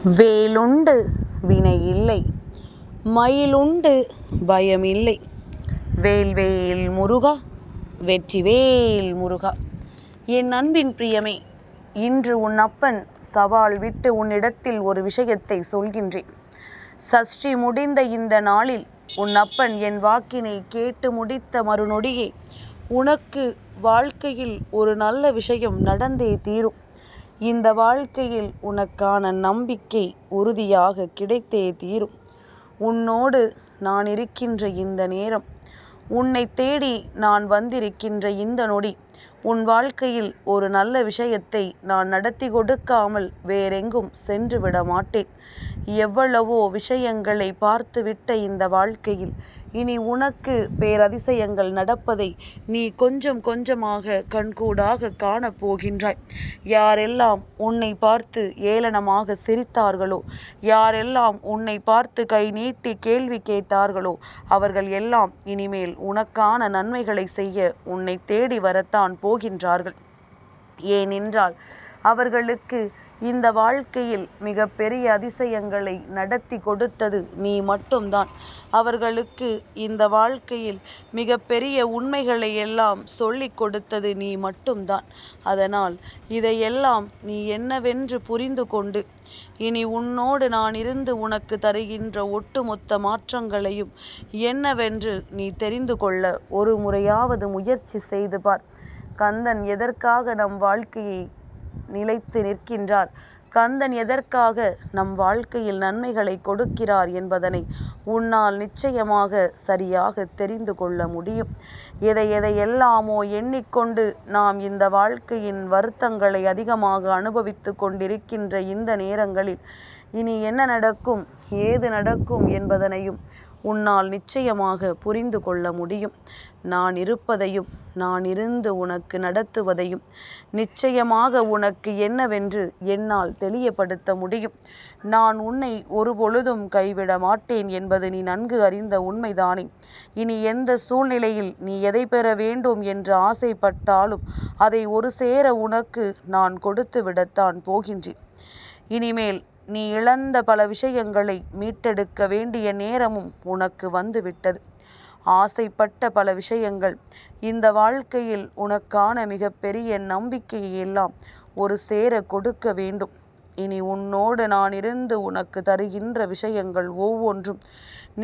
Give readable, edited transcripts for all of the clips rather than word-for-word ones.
வேலுண்டு வினையில்லை, மயிலுண்டு பயமில்லை. வேல்வேல் முருகா, வெற்றிவேல் முருகா. என் அன்பின் பிரியமே, இன்று உன் அப்பன் சவால் விட்டு உன்னிடத்தில் ஒரு விஷயத்தை சொல்கின்றேன். சஷ்டி முடிந்த இந்த நாளில் உன் அப்பன் என் வாக்கினை கேட்டு முடித்த மறுநொடியே உனக்கு வாழ்க்கையில் ஒரு நல்ல விஷயம் நடந்தே தீரும். இந்த வாழ்க்கையில் உனக்கான நம்பிக்கை உறுதியாக கிடைத்தே தீரும். உன்னோடு நான் இருக்கின்ற இந்த நேரம், உன்னை தேடி நான் வந்திருக்கின்ற இந்த நொடி, உன் வாழ்க்கையில் ஒரு நல்ல விஷயத்தை நான் நடத்தி கொடுக்காமல் வேறெங்கும் சென்று விட மாட்டேன். எவ்வளவோ விஷயங்களை பார்த்துவிட்ட இந்த வாழ்க்கையில் இனி உனக்கு பேரதிசயங்கள் நடப்பதை நீ கொஞ்சம் கொஞ்சமாக கண்கூடாக காணப்போகின்றாய். யாரெல்லாம் உன்னை பார்த்து ஏளனமாக சிரித்தார்களோ, யாரெல்லாம் உன்னை பார்த்து கை நீட்டி கேள்வி கேட்டார்களோ, அவர்கள் எல்லாம் இனிமேல் உனக்கான நன்மைகளை செய்ய உன்னை தேடி வரத்தான் போகின்றார்கள். ஏனென்றால் அவர்களுக்கு இந்த வாழ்க்கையில் மிக பெரிய அதிசயங்களை நடத்தி கொடுத்தது நீ மட்டும்தான். அவர்களுக்கு இந்த வாழ்க்கையில் மிக பெரிய உண்மைகளை எல்லாம் சொல்லிக் கொடுத்தது நீ மட்டும்தான். அதனால் இதையெல்லாம் நீ என்னவென்று புரிந்து கொண்டு இனி உன்னோடு நான் இருந்து உனக்கு தருகின்ற ஒட்டுமொத்த மாற்றங்களையும் என்னவென்று நீ தெரிந்து கொள்ள ஒரு முறையாவது முயற்சி செய்து பார். கந்தன் எதற்காக நம் வாழ்க்கையை நிலைத்து நிற்கின்றார், கந்தன் எதற்காக நம் வாழ்க்கையில் நன்மைகளை கொடுக்கிறார் என்பதனை உன்னால் நிச்சயமாக சரியாக தெரிந்து கொள்ள முடியும். எதையெல்லாமோ எண்ணிக்கொண்டு நாம் இந்த வாழ்க்கையின் வருத்தங்களை அதிகமாக அனுபவித்து கொண்டிருக்கின்ற இந்த நேரங்களில் இனி என்ன நடக்கும், ஏது நடக்கும் என்பதனையும் உன்னால் நிச்சயமாக புரிந்து கொள்ள முடியும். நான் இருப்பதையும் நான் இருந்து உனக்கு நடத்துவதையும் நிச்சயமாக உனக்கு என்னவென்று என்னால் தெளியப்படுத்த முடியும். நான் உன்னை ஒருபொழுதும் கைவிட மாட்டேன் என்பது நீ நன்கு அறிந்த உண்மைதானே. இனி எந்த சூழ்நிலையில் நீ எதை பெற வேண்டும் என்று ஆசைப்பட்டாலும் அதை ஒரு சேர உனக்கு நான் கொடுத்து விடத்தான் போகின்றேன். இனிமேல் நீ இழந்த பல விஷயங்களை மீட்டெடுக்க வேண்டிய நேரமும் உனக்கு வந்துவிட்டது. ஆசைப்பட்ட பல விஷயங்கள், இந்த வாழ்க்கையில் உனக்கான மிகப்பெரிய நம்பிக்கையை எல்லாம் ஒரு சேர கொடுக்க வேண்டும். இனி உன்னோடு நான் இருந்து உனக்கு தருகின்ற விஷயங்கள் ஒவ்வொன்றும்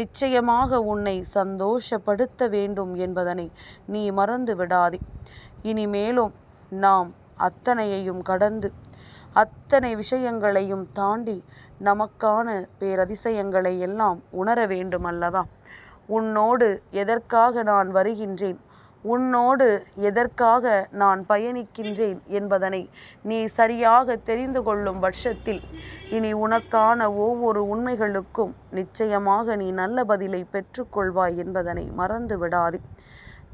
நிச்சயமாக உன்னை சந்தோஷப்படுத்த வேண்டும் என்பதனை நீ மறந்து விடாதே. இனிமேலும் நாம் அத்தனையையும் கடந்து அத்தனை விஷயங்களையும் தாண்டி நமக்கான பேரதிசயங்களை எல்லாம் உணர வேண்டும் அல்லவா? உன்னோடு எதற்காக நான் வருகின்றேன், உன்னோடு எதற்காக நான் பயணிக்கின்றேன் என்பதனை நீ சரியாக தெரிந்து கொள்ளும் பட்சத்தில் இனி உனக்கான ஒவ்வொரு உண்மைகளுக்கும் நிச்சயமாக நீ நல்ல பதிலை பெற்றுக்கொள்வாய் என்பதனை மறந்து விடாதே.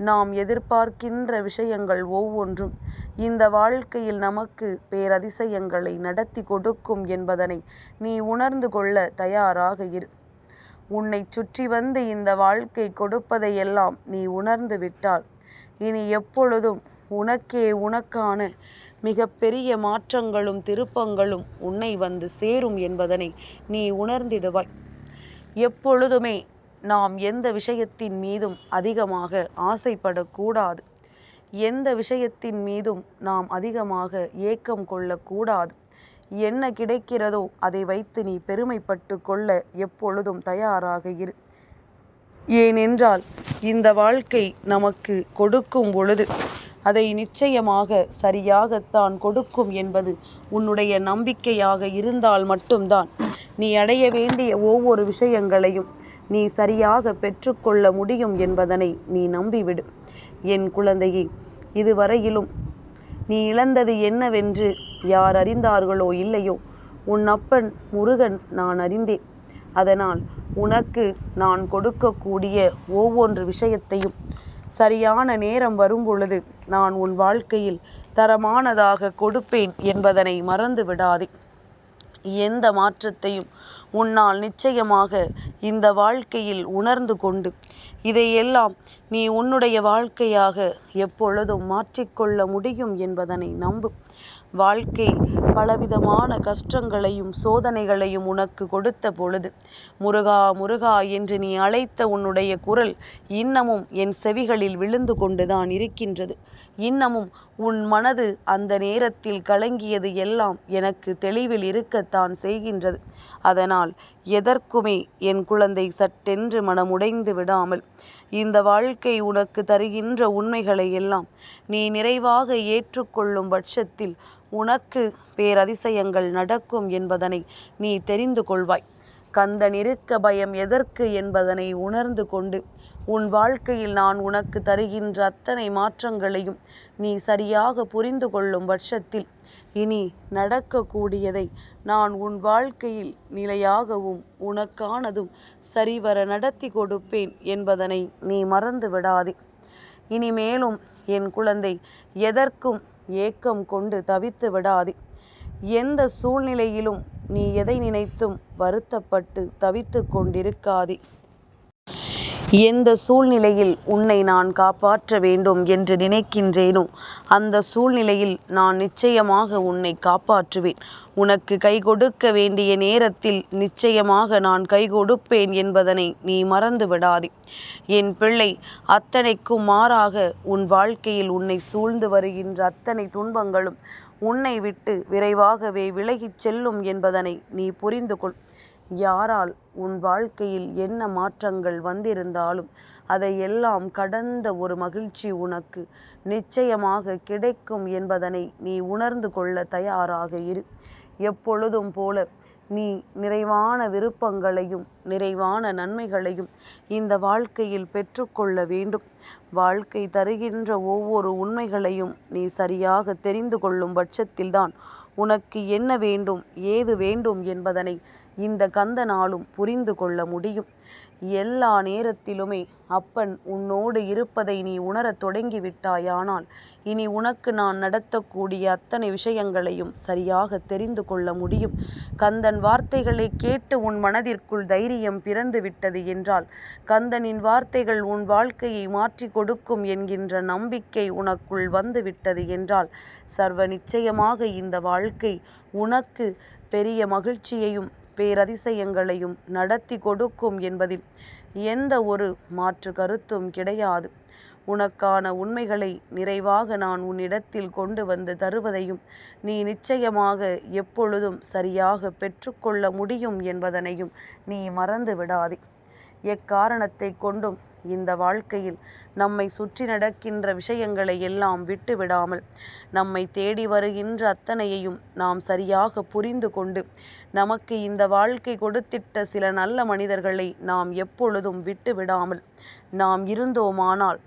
நாம் எதிர்பார்க்கின்ற விஷயங்கள் ஒவ்வொன்றும் இந்த வாழ்க்கையில் நமக்கு பேரதிசயங்களை நடத்தி கொடுக்கும் என்பதனை நீ உணர்ந்து கொள்ள தயாராக இரு. உன்னை சுற்றி வந்து இந்த வாழ்க்கை கொடுப்பதையெல்லாம் நீ உணர்ந்து விட்டால் இனி எப்பொழுதும் உனக்கே உனக்கான மிக பெரிய மாற்றங்களும் திருப்பங்களும் உன்னை வந்து சேரும் என்பதனை நீ உணர்ந்திடுவாய். எப்பொழுதுமே நாம் எந்த விஷயத்தின் மீதும் அதிகமாக ஆசைப்படக்கூடாது, எந்த விஷயத்தின் மீதும் நாம் அதிகமாக ஏக்கம் கொள்ளக்கூடாது. என்ன கிடைக்கிறதோ அதை வைத்து நீ பெருமைப்பட்டு கொள்ள எப்பொழுதும் தயாராக இரு. ஏனென்றால் இந்த வாழ்க்கை நமக்கு கொடுக்கும் பொழுது அதை நிச்சயமாக சரியாகத்தான் கொடுக்கும் என்பது உன்னுடைய நம்பிக்கையாக இருந்தால் மட்டும்தான் நீ அடைய வேண்டிய ஒவ்வொரு விஷயங்களையும் நீ சரியாக பெற்றுக்கொள்ள முடியும் என்பதனை நீ நம்பிவிடு. என் குழந்தையே, இதுவரையிலும் நீ இழந்தது என்னவென்று யார் அறிந்தார்களோ இல்லையோ, உன் அப்பன் முருகன் நான் அறிந்தேன். அதனால் உனக்கு நான் கொடுக்கக்கூடிய ஒவ்வொரு விஷயத்தையும் சரியான நேரம் வரும் பொழுது நான் உன் வாழ்க்கையில் தரமானதாக கொடுப்பேன் என்பதனை மறந்து விடாதே. எந்த மாற்றத்தையும் உன்னால் நிச்சயமாக இந்த வாழ்க்கையில் உணர்ந்து கொண்டு இதையெல்லாம் நீ உன்னுடைய வாழ்க்கையாக எப்பொழுதும் மாற்றிக்கொள்ள முடியும் என்பதனை நம்பு. வாழ்க்கை பலவிதமான கஷ்டங்களையும் சோதனைகளையும் உனக்கு கொடுத்த பொழுது முருகா முருகா என்று நீ அழைத்த உன்னுடைய குரல் இன்னமும் என் செவிகளில் விழுந்து கொண்டுதான் இருக்கின்றது. இன்னமும் உன் மனது அந்த நேரத்தில் கலங்கியது எல்லாம் எனக்கு தெளிவில் இருக்கத்தான் செய்கின்றது. அதனால் எதற்குமே என் குழந்தை சட்டென்று மனமுடைந்து விடாமல் இந்த வாழ்க்கை உனக்கு தருகின்ற உண்மைகளை எல்லாம் நீ நிறைவாக ஏற்றுக்கொள்ளும் பட்சத்தில் உனக்கு பேரதிசயங்கள் நடக்கும் என்பதனை நீ தெரிந்து கொள்வாய். கந்தன் இருக்க பயம் எதற்கு என்பதனை உணர்ந்து கொண்டு உன் வாழ்க்கையில் நான் உனக்கு தருகின்ற அத்தனை மாற்றங்களையும் நீ சரியாக புரிந்து கொள்ளும் பட்சத்தில் இனி நடக்கக்கூடியதை நான் உன் வாழ்க்கையில் நிலையாகவும் உனக்கானதும் சரிவர நடத்தி கொடுப்பேன் என்பதனை நீ மறந்து விடாதே. இனிமேலும் என் குழந்தை எதற்கும் ஏக்கம் கொண்டு தவித்து விடாதே. எந்த சூழ்நிலையிலும் நீ எதை நினைத்தும் வருத்தப்பட்டு தவித்து கொண்டிருக்காதே. எந்த சூழ்நிலையில் உன்னை நான் காப்பாற்ற வேண்டும் என்று நினைக்கின்றேனோ அந்த சூழ்நிலையில் நான் நிச்சயமாக உன்னை காப்பாற்றுவேன். உனக்கு கை கொடுக்க வேண்டிய நேரத்தில் நிச்சயமாக நான் கை கொடுப்பேன் என்பதனை நீ மறந்து விடாதே. என் பிள்ளை, அத்தனைக்கும் மாறாக உன் வாழ்க்கையில் உன்னை சூழ்ந்து வருகின்ற அத்தனை துன்பங்களும் உன்னை விட்டு விரைவாகவே விலகிச் செல்லும் என்பதனை நீ புரிந்து கொள். யாரால் உன் வாழ்க்கையில் என்ன மாற்றங்கள் வந்திருந்தாலும் அதையெல்லாம் கடந்த ஒரு மகிழ்ச்சி உனக்கு நிச்சயமாக கிடைக்கும் என்பதனை நீ உணர்ந்து கொள்ள தயாராக இரு. எப்பொழுதும் போல நீ நிறைவான விருப்பங்களையும் நிறைவான நன்மைகளையும் இந்த வாழ்க்கையில் பெற்றுக்கொள்ள வேண்டும். வாழ்க்கை தருகின்ற ஒவ்வொரு உண்மைகளையும் நீ சரியாக தெரிந்து கொள்ளும் பட்சத்தில்தான் உனக்கு என்ன வேண்டும் ஏது வேண்டும் என்பதனை இந்த கந்தனாலும் புரிந்து கொள்ள முடியும். எல்லா நேரத்திலுமே அப்பன் உன்னோடு இருப்பதை நீ உணரத் தொடங்கிவிட்டாயானால் இனி உனக்கு நான் நடத்தக்கூடிய அத்தனை விஷயங்களையும் சரியாக தெரிந்து கொள்ள முடியும். கந்தன் வார்த்தைகளை கேட்டு உன் மனதிற்குள் தைரியம் பிறந்து விட்டது என்றால், கந்தனின் வார்த்தைகள் உன் வாழ்க்கையை மாற்றி கொடுக்கும் என்கின்ற நம்பிக்கை உனக்குள் வந்து விட்டது என்றால், சர்வ நிச்சயமாக இந்த வாழ்க்கை உனக்கு பெரிய மகிழ்ச்சியையும் பேரதிசயங்களையும் நடத்தி கொடுக்கும் என்பதில் எந்த ஒரு மாற்று கருத்தும் கிடையாது. உனக்கான உண்மைகளை நிறைவாக நான் உன்னிடத்தில் கொண்டு வந்து தருவதையும் நீ நிச்சயமாக எப்பொழுதும் சரியாக பெற்றுக்கொள்ள முடியும் என்பதனையும் நீ மறந்து விடாதே. எக்காரணத்தை கொண்டும் இந்த வாழ்க்கையில் நம்மை சுற்றி நடக்கின்ற விஷயங்களை எல்லாம் விட்டு விடாமல் நம்மை தேடி வருகின்ற அத்தனையையும் நாம் சரியாக புரிந்து கொண்டு நமக்கு இந்த வாழ்க்கை கொடுத்திட்ட சில நல்ல மனிதர்களை நாம் எப்பொழுதும் விட்டு விடாமல் நாம் இருந்தோமானால்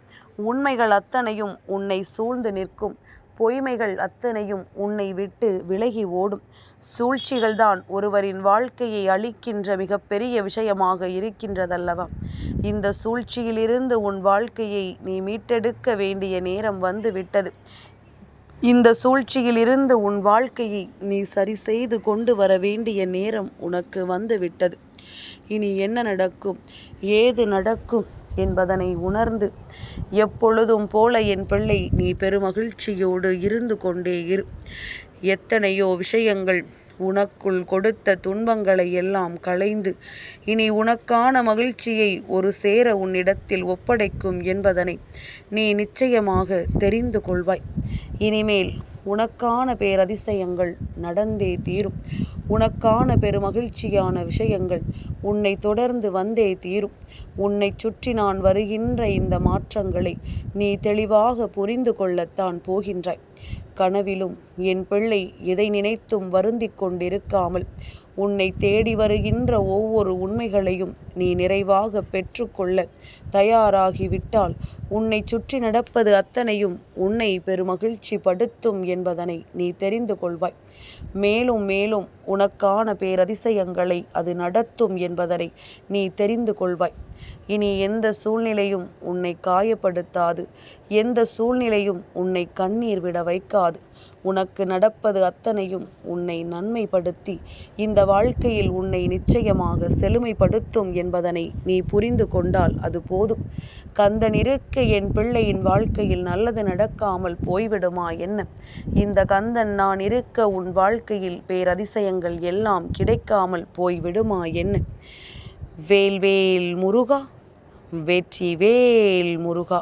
உண்மைகள் அத்தனையும் உன்னை சூழ்ந்து நிற்கும். பொய்மைகள் அத்தனையும் உன்னை விட்டு விலகி ஓடும். சூழ்ச்சிகள்தான் ஒருவரின் வாழ்க்கையை அழிக்கின்ற மிகப்பெரிய விஷயமாக இருக்கின்றதல்லவா? இந்த சூழ்ச்சியிலிருந்து உன் வாழ்க்கையை நீ மீட்டெடுக்க வேண்டிய நேரம் வந்து விட்டது. இந்த சூழ்ச்சியிலிருந்து உன் வாழ்க்கையை நீ சரி செய்து கொண்டு வர வேண்டிய நேரம் உனக்கு வந்து விட்டது. இனி என்ன நடக்கும் ஏது நடக்கும் என்பதனை உணர்ந்து எப்பொழுதும் போல என் பிள்ளை நீ பெருமகிழ்ச்சியோடு இருந்து கொண்டே இரு. எத்தனையோ விஷயங்கள் உனக்குள் கொடுத்த துன்பங்களை எல்லாம் களைந்து இனி உனக்கான மகிழ்ச்சியை ஒரு சேர உன்னிடத்தில் ஒப்படைக்கும் என்பதனை நீ நிச்சயமாக தெரிந்து கொள்வாய். இனிமேல் உனக்கான பேரதிசயங்கள் நடந்தே தீரும். உனக்கான பெருமகிழ்ச்சியான விஷயங்கள் உன்னை தொடர்ந்து வந்தே தீரும். உன்னை சுற்றி நான் வருகின்ற இந்த மாற்றங்களை நீ தெளிவாக புரிந்து கொள்ளத்தான் போகின்றாய். கனவிலும் என் பிள்ளை எதை நினைத்தும் வருந்திக் கொண்டிருக்காமல் உன்னை தேடி வருகின்ற ஒவ்வொரு உண்மைகளையும் நீ நிறைவாக பெற்றுக்கொள்ள தயாராகிவிட்டால் உன்னை சுற்றி நடப்பது அத்தனையும் உன்னை பெருமகிழ்ச்சி படுத்தும் என்பதனை நீ தெரிந்து கொள்வாய். மேலும் மேலும் உனக்கான பேரதிசயங்களை அது நடத்தும் என்பதனை நீ தெரிந்து கொள்வாய். இனி எந்த சூழ்நிலையும் உன்னை காயப்படுத்தாது. எந்த சூழ்நிலையும் உன்னை கண்ணீர் விட வைக்காது. உனக்கு நடப்பது அத்தனையும் உன்னை நன்மைப்படுத்தி இந்த வாழ்க்கையில் உன்னை நிச்சயமாக செழுமைப்படுத்தும் என்பதனை நீ புரிந்து கொண்டால் அது போதும். கந்தன் இருக்க என் பிள்ளையின் வாழ்க்கையில் நல்லது நடக்காமல் போய்விடுமா என்ன? இந்த கந்தன் நான் இருக்க உன் வாழ்க்கையில் பேரதிசயங்கள் எல்லாம் கிடைக்காமல் போய்விடுமா என்ன? வேல்வேல் முருகா, வெற்றி வேல் முருகா.